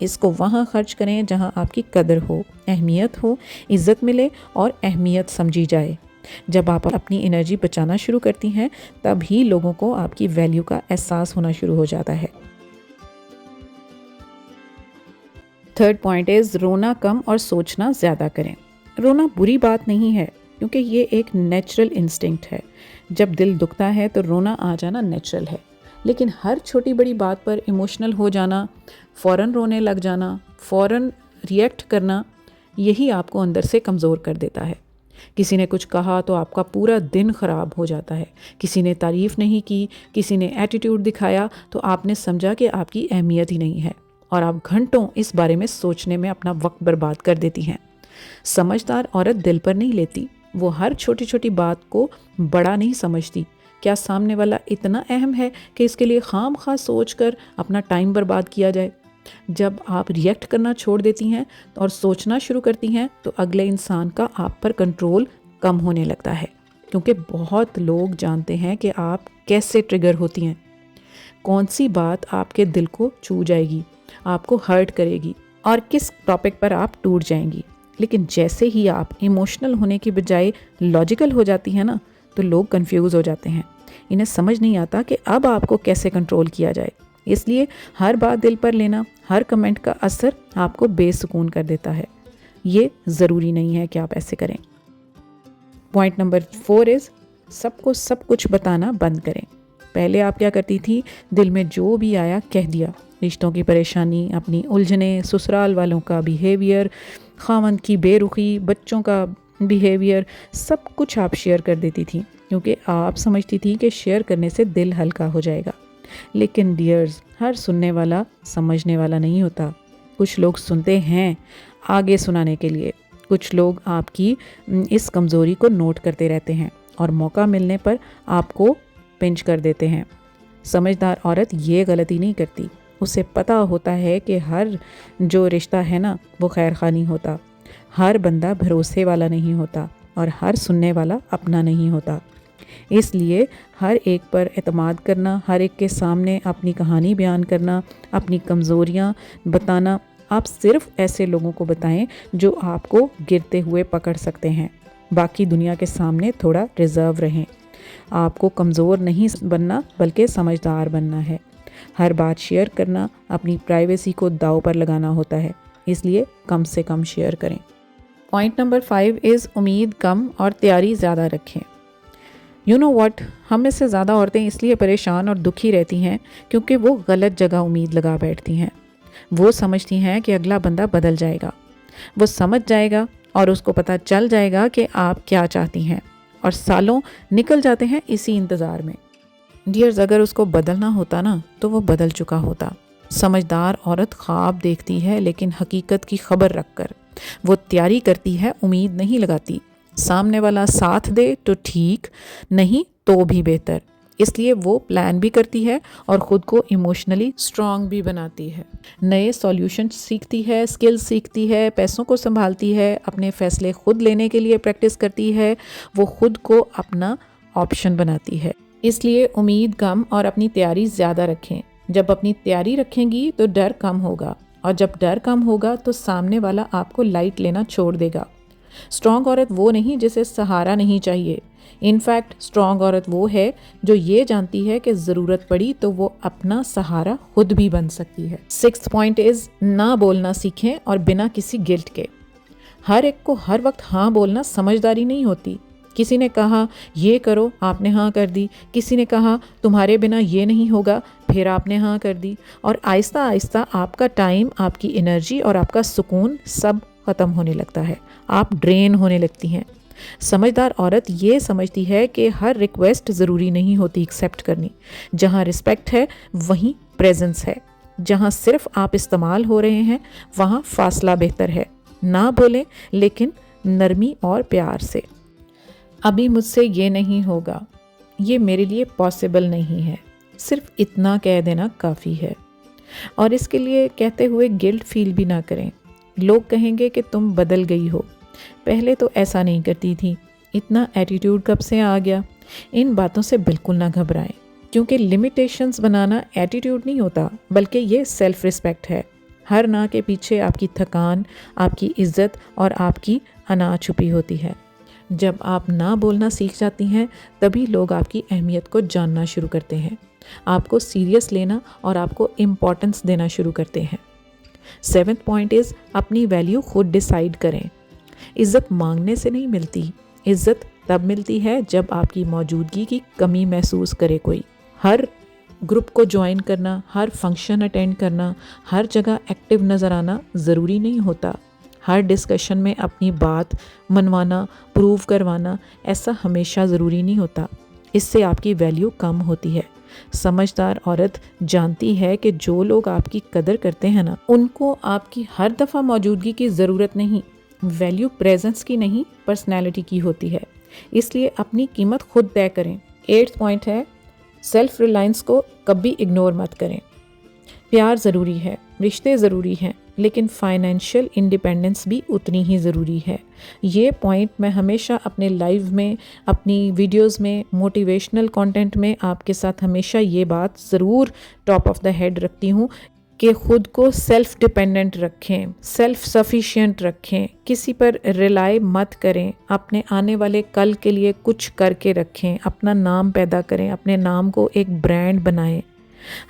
اس کو وہاں خرچ کریں جہاں آپ کی قدر ہو، اہمیت ہو، عزت ملے اور اہمیت سمجھی جائے۔ جب آپ اپنی انرجی بچانا شروع کرتی ہیں تب ہی لوگوں کو آپ کی ویلیو کا احساس ہونا شروع ہو جاتا ہے۔ تھرڈ پوائنٹ از رونا کم اور سوچنا زیادہ کریں۔ رونا بری بات نہیں ہے کیونکہ یہ ایک نیچرل انسٹنکٹ ہے۔ جب دل دکھتا ہے تو رونا آ جانا نیچرل ہے، لیکن ہر چھوٹی بڑی بات پر ایموشنل ہو جانا، فوراً رونے لگ جانا، فوراً ریئیکٹ کرنا، یہی آپ کو اندر سے کمزور کر دیتا ہے۔ کسی نے کچھ کہا تو آپ کا پورا دن خراب ہو جاتا ہے، کسی نے تعریف نہیں کی، کسی نے ایٹیٹیوڈ دکھایا تو آپ نے سمجھا کہ آپ کی اہمیت ہی نہیں ہے، اور آپ گھنٹوں اس بارے میں سوچنے میں اپنا وقت برباد کر دیتی ہیں۔ سمجھدار عورت دل پر نہیں لیتی، وہ ہر چھوٹی چھوٹی بات کو بڑا نہیں سمجھتی۔ کیا سامنے والا اتنا اہم ہے کہ اس کے لیے خام خواہ سوچ کر اپنا ٹائم برباد کیا جائے؟ جب آپ ریئیکٹ کرنا چھوڑ دیتی ہیں اور سوچنا شروع کرتی ہیں تو اگلے انسان کا آپ پر کنٹرول کم ہونے لگتا ہے، کیونکہ بہت لوگ جانتے ہیں کہ آپ کیسے ٹریگر ہوتی ہیں، کون سی بات آپ کے دل کو چھو جائے گی، آپ کو ہرٹ کرے گی، اور کس ٹاپک پر آپ ٹوٹ جائیں گی۔ لیکن جیسے ہی آپ ایموشنل ہونے کی بجائے لاجیکل ہو جاتی ہیں نا، تو لوگ کنفیوز ہو جاتے ہیں، انہیں سمجھ نہیں آتا کہ اب آپ کو کیسے کنٹرول کیا جائے۔ اس لیے ہر بات دل پر لینا، ہر کمنٹ کا اثر آپ کو بے سکون کر دیتا ہے۔ یہ ضروری نہیں ہے کہ آپ ایسے کریں۔ پوائنٹ نمبر 4 از سب کو سب کچھ بتانا بند کریں۔ پہلے آپ کیا کرتی تھی؟ دل میں جو بھی آیا کہہ دیا، رشتوں کی پریشانی، اپنی الجھنیں، سسرال والوں کا بیہیویئر، خاوند کی بے رخی، بچوں کا بیہیویئر، سب کچھ آپ شیئر کر دیتی تھی، کیونکہ آپ سمجھتی تھی کہ شیئر کرنے سے دل ہلکا ہو جائے گا۔ لیکن ڈیئرز، ہر سننے والا سمجھنے والا نہیں ہوتا۔ کچھ لوگ سنتے ہیں آگے سنانے کے لیے، کچھ لوگ آپ کی اس کمزوری کو نوٹ کرتے رہتے ہیں اور موقع ملنے پر آپ کو پنچ کر دیتے ہیں۔ سمجھدار عورت یہ غلطی نہیں کرتی، اسے پتہ ہوتا ہے کہ ہر جو رشتہ ہے نا وہ خیر خواہ نہیں ہوتا، ہر بندہ بھروسے والا نہیں ہوتا، اور ہر سننے والا اپنا نہیں ہوتا۔ اس لیے ہر ایک پر اعتماد کرنا، ہر ایک کے سامنے اپنی کہانی بیان کرنا، اپنی کمزوریاں بتانا، آپ صرف ایسے لوگوں کو بتائیں جو آپ کو گرتے ہوئے پکڑ سکتے ہیں۔ باقی دنیا کے سامنے تھوڑا ریزرو رہیں۔ آپ کو کمزور نہیں بننا بلکہ سمجھدار بننا ہے۔ ہر بات شیئر کرنا اپنی پرائیویسی کو داؤ پر لگانا ہوتا ہے، اس لیے کم سے کم شیئر کریں۔ پوائنٹ نمبر 5 از امید کم اور تیاری زیادہ رکھیں۔ یو نو واٹ، ہم میں سے زیادہ عورتیں اس لیے پریشان اور دکھی رہتی ہیں کیونکہ وہ غلط جگہ امید لگا بیٹھتی ہیں۔ وہ سمجھتی ہیں کہ اگلا بندہ بدل جائے گا، وہ سمجھ جائے گا اور اس کو پتہ چل جائے گا کہ آپ کیا چاہتی ہیں، اور سالوں نکل جاتے ہیں اسی انتظار میں۔ ڈیئرز، اگر اس کو بدلنا ہوتا نا تو وہ بدل چکا ہوتا۔ سمجھدار عورت خواب دیکھتی ہے لیکن حقیقت کی خبر رکھ کر، وہ تیاری کرتی ہے، امید نہیں لگاتی۔ سامنے والا ساتھ دے تو ٹھیک، نہیں تو بھی بہتر۔ اس لیے وہ پلان بھی کرتی ہے اور خود کو ایموشنلی اسٹرانگ بھی بناتی ہے، نئے سولیوشن سیکھتی ہے، اسکل سیکھتی ہے، پیسوں کو سنبھالتی ہے، اپنے فیصلے خود لینے کے لیے پریکٹس کرتی ہے، وہ خود کو اپنا آپشن بناتی ہے۔ اس لیے امید کم اور اپنی تیاری زیادہ رکھیں۔ جب اپنی تیاری رکھیں گی تو ڈر کم ہوگا، اور جب ڈر کم ہوگا تو سامنے والا آپ کو لائٹ لینا چھوڑ دے گا۔ اسٹرانگ عورت وہ نہیں جسے سہارا نہیں چاہیے، انفیکٹ اسٹرانگ عورت وہ ہے جو یہ جانتی ہے کہ ضرورت پڑی تو وہ اپنا سہارا خود بھی بن سکتی ہے۔ 6 پوائنٹ از نہ بولنا سیکھیں اور بنا کسی گلٹ کے۔ ہر ایک کو ہر وقت ہاں بولنا سمجھداری نہیں ہوتی۔ کسی نے کہا یہ کرو، آپ نے ہاں کر دی، کسی نے کہا تمہارے بنا یہ نہیں ہوگا، پھر آپ نے ہاں کر دی، اور آہستہ آہستہ آپ کا ٹائم، آپ کی انرجی اور آپ کا سکون سب ختم ہونے لگتا ہے، آپ ڈرین ہونے لگتی ہیں۔ سمجھدار عورت یہ سمجھتی ہے کہ ہر ریکویسٹ ضروری نہیں ہوتی ایکسیپٹ کرنی۔ جہاں رسپیکٹ ہے وہیں پریزنس ہے، جہاں صرف آپ استعمال ہو رہے ہیں وہاں فاصلہ بہتر ہے۔ نہ بولیں لیکن نرمی اور پیار سے۔ ابھی مجھ سے یہ نہیں ہوگا، یہ میرے لیے پاسبل نہیں ہے، صرف اتنا کہہ دینا کافی ہے۔ اور اس کے لیے کہتے ہوئے گلٹ فیل بھی نہ کریں۔ لوگ کہیں گے کہ تم بدل گئی ہو، پہلے تو ایسا نہیں کرتی تھی، اتنا ایٹیٹیوڈ کب سے آ گیا۔ ان باتوں سے بالکل نہ گھبرائیں، کیونکہ لمیٹیشنز بنانا ایٹیٹیوڈ نہیں ہوتا بلکہ یہ سیلف ریسپیکٹ ہے۔ ہر نا کے پیچھے آپ کی تھکان، آپ کی عزت اور آپ کی انا چھپی ہوتی ہے۔ جب آپ نہ بولنا سیکھ جاتی ہیں تبھی لوگ آپ کی اہمیت کو جاننا شروع کرتے ہیں، آپ کو سیریس لینا اور آپ کو امپورٹنس دینا شروع کرتے ہیں۔ 7th پوائنٹ از اپنی ویلیو خود ڈیسائیڈ کریں۔ عزت مانگنے سے نہیں ملتی، عزت تب ملتی ہے جب آپ کی موجودگی کی کمی محسوس کرے کوئی۔ ہر گروپ کو جوائن کرنا، ہر فنکشن اٹینڈ کرنا، ہر جگہ ایکٹیو نظر آنا ضروری نہیں ہوتا۔ ہر ڈسکشن میں اپنی بات منوانا، پروو کروانا، ایسا ہمیشہ ضروری نہیں ہوتا۔ اس سے آپ کی ویلیو کم ہوتی ہے۔ سمجھدار عورت جانتی ہے کہ جو لوگ آپ کی قدر کرتے ہیں نا، ان کو آپ کی ہر دفعہ موجودگی کی ضرورت نہیں۔ ویلیو پریزنس کی نہیں، پرسنالٹی کی ہوتی ہے۔ اس لیے اپنی قیمت خود طے کریں۔ 8th پوائنٹ ہے سیلف ریلائنس کو کبھی اگنور مت کریں۔ پیار ضروری ہے، رشتے ضروری ہیں، لیکن فائنینشیل انڈیپینڈنس بھی اتنی ہی ضروری ہے۔ یہ پوائنٹ میں ہمیشہ اپنے لائیو میں، اپنی ویڈیوز میں، موٹیویشنل کانٹینٹ میں آپ کے ساتھ ہمیشہ یہ بات ضرور ٹاپ آف دا ہیڈ رکھتی ہوں کہ خود کو سیلف ڈیپینڈنٹ رکھیں، سیلف سفیشینٹ رکھیں، کسی پر ریلائی مت کریں، اپنے آنے والے کل کے لیے کچھ کر کے رکھیں، اپنا نام پیدا کریں، اپنے نام کو ایک برانڈ بنائیں۔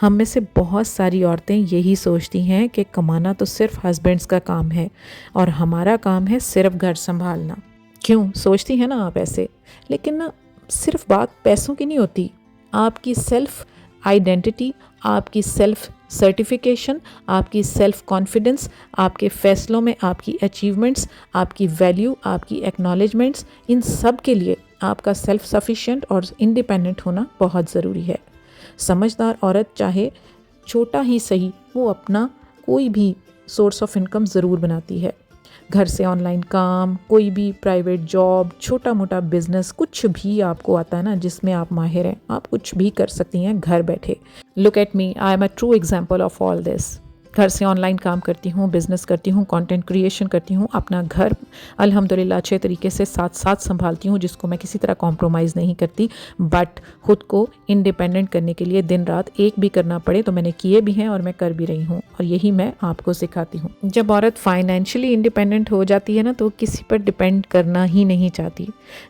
ہم میں سے بہت ساری عورتیں یہی سوچتی ہیں کہ کمانا تو صرف ہسبینڈس کا کام ہے اور ہمارا کام ہے صرف گھر سنبھالنا۔ کیوں سوچتی ہیں نا آپ ایسے؟ لیکن نا صرف بات پیسوں کی نہیں ہوتی، آپ کی سیلف آئیڈینٹی، آپ کی سیلف سرٹیفیکیشن، آپ کی سیلف کانفیڈنس، آپ کے فیصلوں میں آپ کی اچیومنٹس، آپ کی ویلیو، آپ کی ایکنالجمنٹس، ان سب کے لیے آپ کا سیلف سفیشینٹ اور انڈیپینڈنٹ ہونا بہت ضروری ہے۔ سمجھدار عورت چاہے چھوٹا ہی صحیح، وہ اپنا کوئی بھی سورس آف انکم ضرور بناتی ہے۔ گھر سے آن لائن کام، کوئی بھی پرائیویٹ جاب، چھوٹا موٹا بزنس، کچھ بھی آپ کو آتا ہے نا جس میں آپ ماہر ہیں، آپ کچھ بھی کر سکتی ہیں گھر بیٹھے۔ Look at me, I am a true example of all this. گھر سے آن لائن کام کرتی ہوں، بزنس کرتی ہوں، کانٹینٹ کریشن کرتی ہوں، اپنا گھر الحمدللہ اچھے طریقے سے ساتھ سنبھالتی ہوں، جس کو میں کسی طرح کمپرومائز نہیں کرتی، بٹ خود کو انڈیپینڈنٹ کرنے کے لیے دن رات ایک بھی کرنا پڑے تو میں نے کیے بھی ہیں اور میں کر بھی رہی ہوں، اور یہی میں آپ کو سکھاتی ہوں۔ جب عورت فائنینشلی انڈیپینڈنٹ ہو جاتی ہے نا تو کسی پر ڈیپینڈ کرنا ہی نہیں چاہتی۔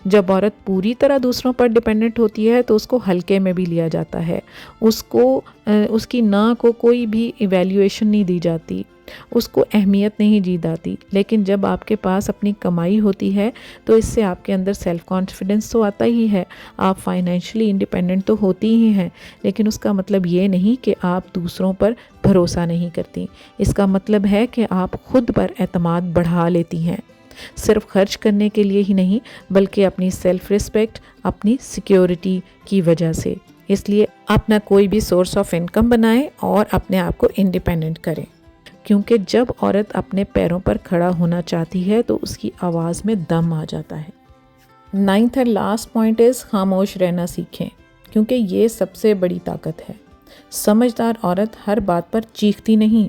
جب عورت پوری طرح دوسروں پر ڈیپینڈنٹ ہوتی ہے تو اس کو ہلکے میں بھی لیا جاتا ہے، اس کی نا کو کوئی بھی ایویلیویشن نہیں دی جاتی، اس کو اہمیت نہیں دی جاتی۔ لیکن جب آپ کے پاس اپنی کمائی ہوتی ہے تو اس سے آپ کے اندر سیلف کانفیڈنس تو آتا ہی ہے، آپ فائنینشلی انڈیپینڈنٹ تو ہوتی ہی ہیں، لیکن اس کا مطلب یہ نہیں کہ آپ دوسروں پر بھروسہ نہیں کرتی۔ اس کا مطلب ہے کہ آپ خود پر اعتماد بڑھا لیتی ہیں، صرف خرچ کرنے کے لیے ہی نہیں بلکہ اپنی سیلف ریسپیکٹ، اپنی سیکیورٹی کی وجہ سے۔ اس لیے اپنا کوئی بھی سورس آف انکم بنائیں اور اپنے آپ کو انڈیپینڈنٹ کریں، کیونکہ جب عورت اپنے پیروں پر کھڑا ہونا چاہتی ہے تو اس کی آواز میں دم آ جاتا ہے۔ 9th and last point is خاموش رہنا سیکھیں، کیونکہ یہ سب سے بڑی طاقت ہے۔ سمجھدار عورت ہر بات پر چیختی نہیں،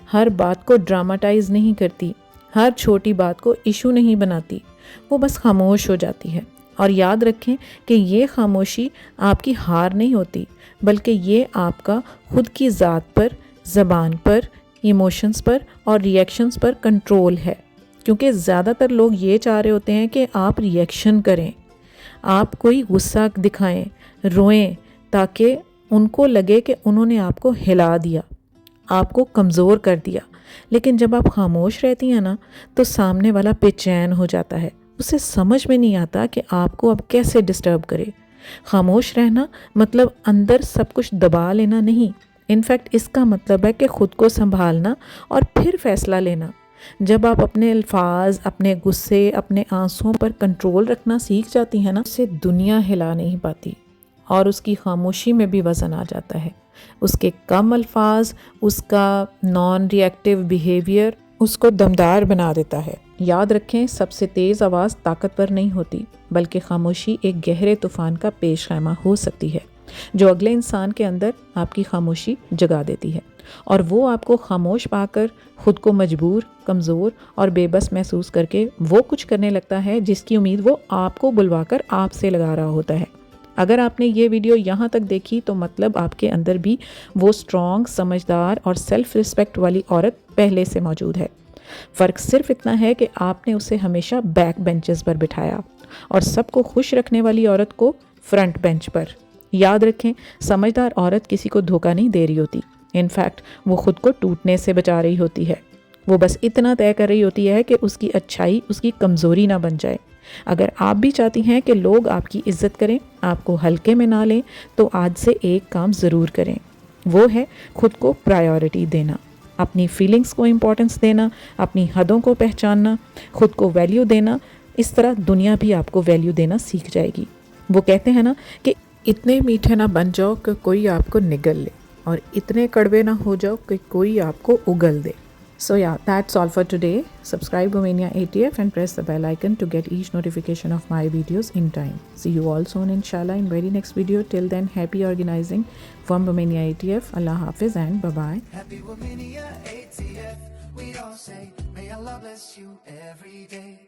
ہر بات کو ڈراماٹائز نہیں کرتی، ہر چھوٹی بات کو ایشو نہیں بناتی، وہ بس خاموش ہو جاتی ہے۔ اور یاد رکھیں کہ یہ خاموشی آپ کی ہار نہیں ہوتی، بلکہ یہ آپ کا خود کی ذات پر، زبان پر، ایموشنز پر اور ریئیکشنز پر کنٹرول ہے، کیونکہ زیادہ تر لوگ یہ چاہ رہے ہوتے ہیں کہ آپ ریئیکشن کریں، آپ کوئی غصہ دکھائیں، روئیں، تاکہ ان کو لگے کہ انہوں نے آپ کو ہلا دیا، آپ کو کمزور کر دیا۔ لیکن جب آپ خاموش رہتی ہیں نا تو سامنے والا بے چین ہو جاتا ہے، اسے سمجھ میں نہیں آتا کہ آپ کو اب کیسے ڈسٹرب کرے۔ خاموش رہنا مطلب اندر سب کچھ دبا لینا نہیں، انفیکٹ اس کا مطلب ہے کہ خود کو سنبھالنا اور پھر فیصلہ لینا۔ جب آپ اپنے الفاظ، اپنے غصے، اپنے آنسوؤں پر کنٹرول رکھنا سیکھ جاتی ہیں نا، اسے دنیا ہلا نہیں پاتی، اور اس کی خاموشی میں بھی وزن آ جاتا ہے۔ اس کے کم الفاظ، اس کا نان ری ایکٹیو بیہیویئر اس کو دمدار بنا دیتا ہے۔ یاد رکھیں، سب سے تیز آواز طاقتور نہیں ہوتی، بلکہ خاموشی ایک گہرے طوفان کا پیش خیمہ ہو سکتی ہے جو اگلے انسان کے اندر آپ کی خاموشی جگا دیتی ہے، اور وہ آپ کو خاموش پا کر خود کو مجبور، کمزور اور بے بس محسوس کر کے وہ کچھ کرنے لگتا ہے جس کی امید وہ آپ کو بلوا کر آپ سے لگا رہا ہوتا ہے۔ اگر آپ نے یہ ویڈیو یہاں تک دیکھی تو مطلب آپ کے اندر بھی وہ اسٹرانگ، سمجھدار اور سیلف ریسپیکٹ والی عورت پہلے سے موجود ہے. فرق صرف اتنا ہے کہ آپ نے اسے ہمیشہ بیک بینچز پر بٹھایا اور سب کو خوش رکھنے والی عورت کو فرنٹ بینچ پر. یاد رکھیں، سمجھدار عورت کسی کو دھوکہ نہیں دے رہی ہوتی. انفیکٹ وہ خود کو ٹوٹنے سے بچا رہی ہوتی ہے. وہ بس اتنا طے کر رہی ہوتی ہے کہ اس کی اچھائی اس کی کمزوری نہ بن جائے. اگر آپ بھی چاہتی ہیں کہ لوگ آپ کی عزت کریں، آپ کو ہلکے میں نہ لیں، تو آج سے ایک کام ضرور کریں. وہ ہے خود کو پرائیورٹی دینا، اپنی فیلنگز کو امپورٹنس دینا، اپنی حدوں کو پہچاننا، خود کو ویلیو دینا. اس طرح دنیا بھی آپ کو ویلیو دینا سیکھ جائے گی. وہ کہتے ہیں نا کہ اتنے میٹھے نہ بن جاؤ کہ کوئی آپ کو نگل لے، اور اتنے کڑوے نہ ہو جاؤ کہ کوئی آپ کو اگل دے. So yeah, that's all for today. Subscribe Romania ATF and press the bell icon to get each notification of my videos in time. See you all soon inshallah in very next video. Till then, happy organizing from Romania ATF. Allah Hafiz and bye-bye. Happy Romania ATF, we all say, may Allah bless you every day.